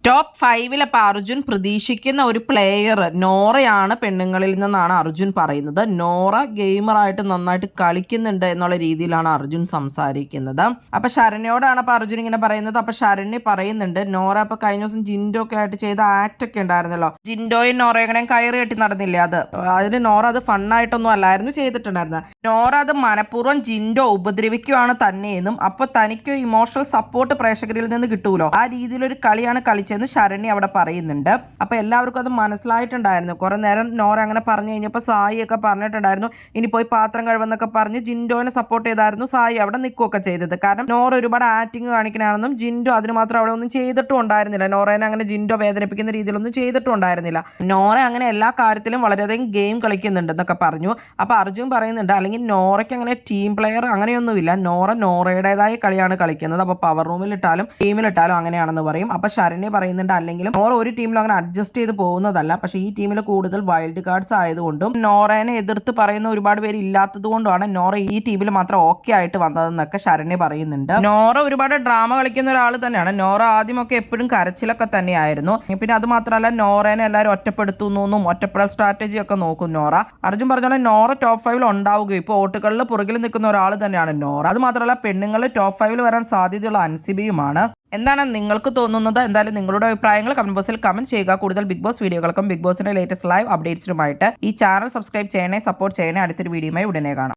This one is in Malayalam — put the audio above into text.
ടോപ്പ് 5 അപ്പോൾ അർജുൻ പ്രതീക്ഷിക്കുന്ന ഒരു പ്ലെയർ നോറയാണ് പെണ്ണുങ്ങളിൽ നിന്നാണ് അർജുൻ പറയുന്നത്. നോറ ഗെയിമറായിട്ട് നന്നായിട്ട് കളിക്കുന്നുണ്ട് എന്നുള്ള രീതിയിലാണ് അർജുൻ സംസാരിക്കുന്നത്. അപ്പൊ ശരണ്യോടാണ് അപ്പൊ അർജുൻ ഇങ്ങനെ പറയുന്നത്. അപ്പൊ ശരണ്യ പറയുന്നുണ്ട് നോറ ഇപ്പൊ കഴിഞ്ഞ ദിവസം ജിൻഡോ ഒക്കെ ആയിട്ട് ചെയ്ത ആക്ട് ഒക്കെ ഉണ്ടായിരുന്നല്ലോ, ജിൻഡോയും നോറയും കയറി കെട്ടി നടന്നില്ലേ, അതിന് നോറ അത് ഫണ്ണായിട്ടൊന്നും അല്ലായിരുന്നു ചെയ്തിട്ടുണ്ടായിരുന്നത്. നോറ അത് മനഃപൂർവ്വം ജിൻഡോ ഉപദ്രവിക്കുകയാണ് തന്നെയെന്നും അപ്പൊ തനിക്ക് ഇമോഷണൽ സപ്പോർട്ട് പ്രേക്ഷകരിൽ നിന്ന് കിട്ടൂലോ, ആ രീതിയിലൊരു കളിയാണ് കളിച്ചതെന്ന് ശരണ്യ അവിടെ പറയുന്നുണ്ട്. അപ്പൊ എല്ലാവർക്കും അത് മനസ്സിലായിട്ടുണ്ടായിരുന്നു. കുറെ നേരം നോറ അങ്ങനെ പറഞ്ഞു കഴിഞ്ഞപ്പോൾ സായി ഒക്കെ പറഞ്ഞിട്ടുണ്ടായിരുന്നു ഇനി പോയി പാത്രം കഴിവെന്നൊക്കെ പറഞ്ഞ് ജിൻഡോനെ സപ്പോർട്ട് ചെയ്തായിരുന്നു സായി അവിടെ നിൽക്കുകയൊക്കെ ചെയ്തത്. കാരണം നോറ ഒരുപാട് ആക്ടിങ് കാണിക്കണമെന്നും ജിൻഡോ അതിന് മാത്രം അവിടെ ഒന്നും ചെയ്തിട്ടും ഉണ്ടായിരുന്നില്ല. നോറേനെ അങ്ങനെ ജിൻഡോ വേദനിപ്പിക്കുന്ന രീതിയിലൊന്നും ചെയ്തിട്ടും ഉണ്ടായിരുന്നില്ല. നോറ അങ്ങനെ എല്ലാ കാര്യത്തിലും വളരെയധികം ഗെയിം കളിക്കുന്നുണ്ടെന്നൊക്കെ പറഞ്ഞു. അപ്പൊ അർജുൻ പറയുന്നുണ്ട് അല്ലെങ്കിൽ നോറയ്ക്ക് അങ്ങനെ ടീം പ്ലെയർ അങ്ങനെയൊന്നുമില്ല, നോറയുടേതായ കളിയാണ് കളിക്കുന്നത്. അപ്പൊ പവർ റൂമിലിട്ടാലും ടീമിലിട്ടാലും അങ്ങനെയാണെന്ന് പറയും. അപ്പൊ ശരണ്യ പറയുന്നുണ്ട് അല്ലെങ്കിലും നോറ ഒരു ടീമിലും അങ്ങനെ അഡ്ജസ്റ്റ് ചെയ്ത് പോകുന്നതല്ല, പക്ഷെ ഈ ടീമിൽ കൂടുതൽ വൈൽഡ് കാർഡ്സ് ആയതുകൊണ്ടും നോറേനെ എതിർത്ത് പറയുന്ന ഒരുപാട് പേര് ഇല്ലാത്തത് കൊണ്ടാണ് നോറ ഈ ടീമിൽ മാത്രം ഓക്കെ ആയിട്ട് വന്നതെന്നൊക്കെ ശരണ്യ പറയുന്നുണ്ട്. നോറ ഒരുപാട് ഡ്രാമ കളിക്കുന്ന ഒരാൾ തന്നെയാണ്. നോറ ആദ്യമൊക്കെ എപ്പോഴും കരച്ചിലൊക്കെ തന്നെയായിരുന്നു. പിന്നെ അത് മാത്രമല്ല നോറേനെ എല്ലാവരും ഒറ്റപ്പെടുത്തുന്നു, ഒറ്റപ്പെടൽ സ്ട്രാറ്റജി ഒക്കെ നോക്കും നോറ. അർജുൻ പറഞ്ഞാൽ നോറ ടോപ്പ് 5 ഉണ്ടാവുകയും ഇപ്പോൾ വോട്ടുകളിൽ പുറകിൽ നിൽക്കുന്ന ഒരാൾ തന്നെയാണ് നോറ. അത് മാത്രമല്ല പെണ്ണുങ്ങൾ ടോപ്പ് 5 വരാൻ സാധ്യതയുള്ള അൻസിബിയുമാണ്. എന്താണ് നിങ്ങൾക്ക് തോന്നുന്നത്? എന്തായാലും നിങ്ങളുടെ അഭിപ്രായങ്ങൾ കമന്റ് ബോക്സിൽ കമന്റ് ചെയ്യുക. കൂടുതൽ ബിഗ് ബോസ് വീഡിയോകൾക്കും ബിഗ് ബോസിന്റെ ലേറ്റസ്റ്റ് ലൈവ് അപ്ഡേറ്റ്സിനുമായിട്ട് ഈ ചാനൽ സബ്സ്ക്രൈബ് ചെയ്യണേ, സപ്പോർട്ട് ചെയ്യണേ. അടുത്തൊരു വീഡിയോയുമായി ഉടനെ കാണാം.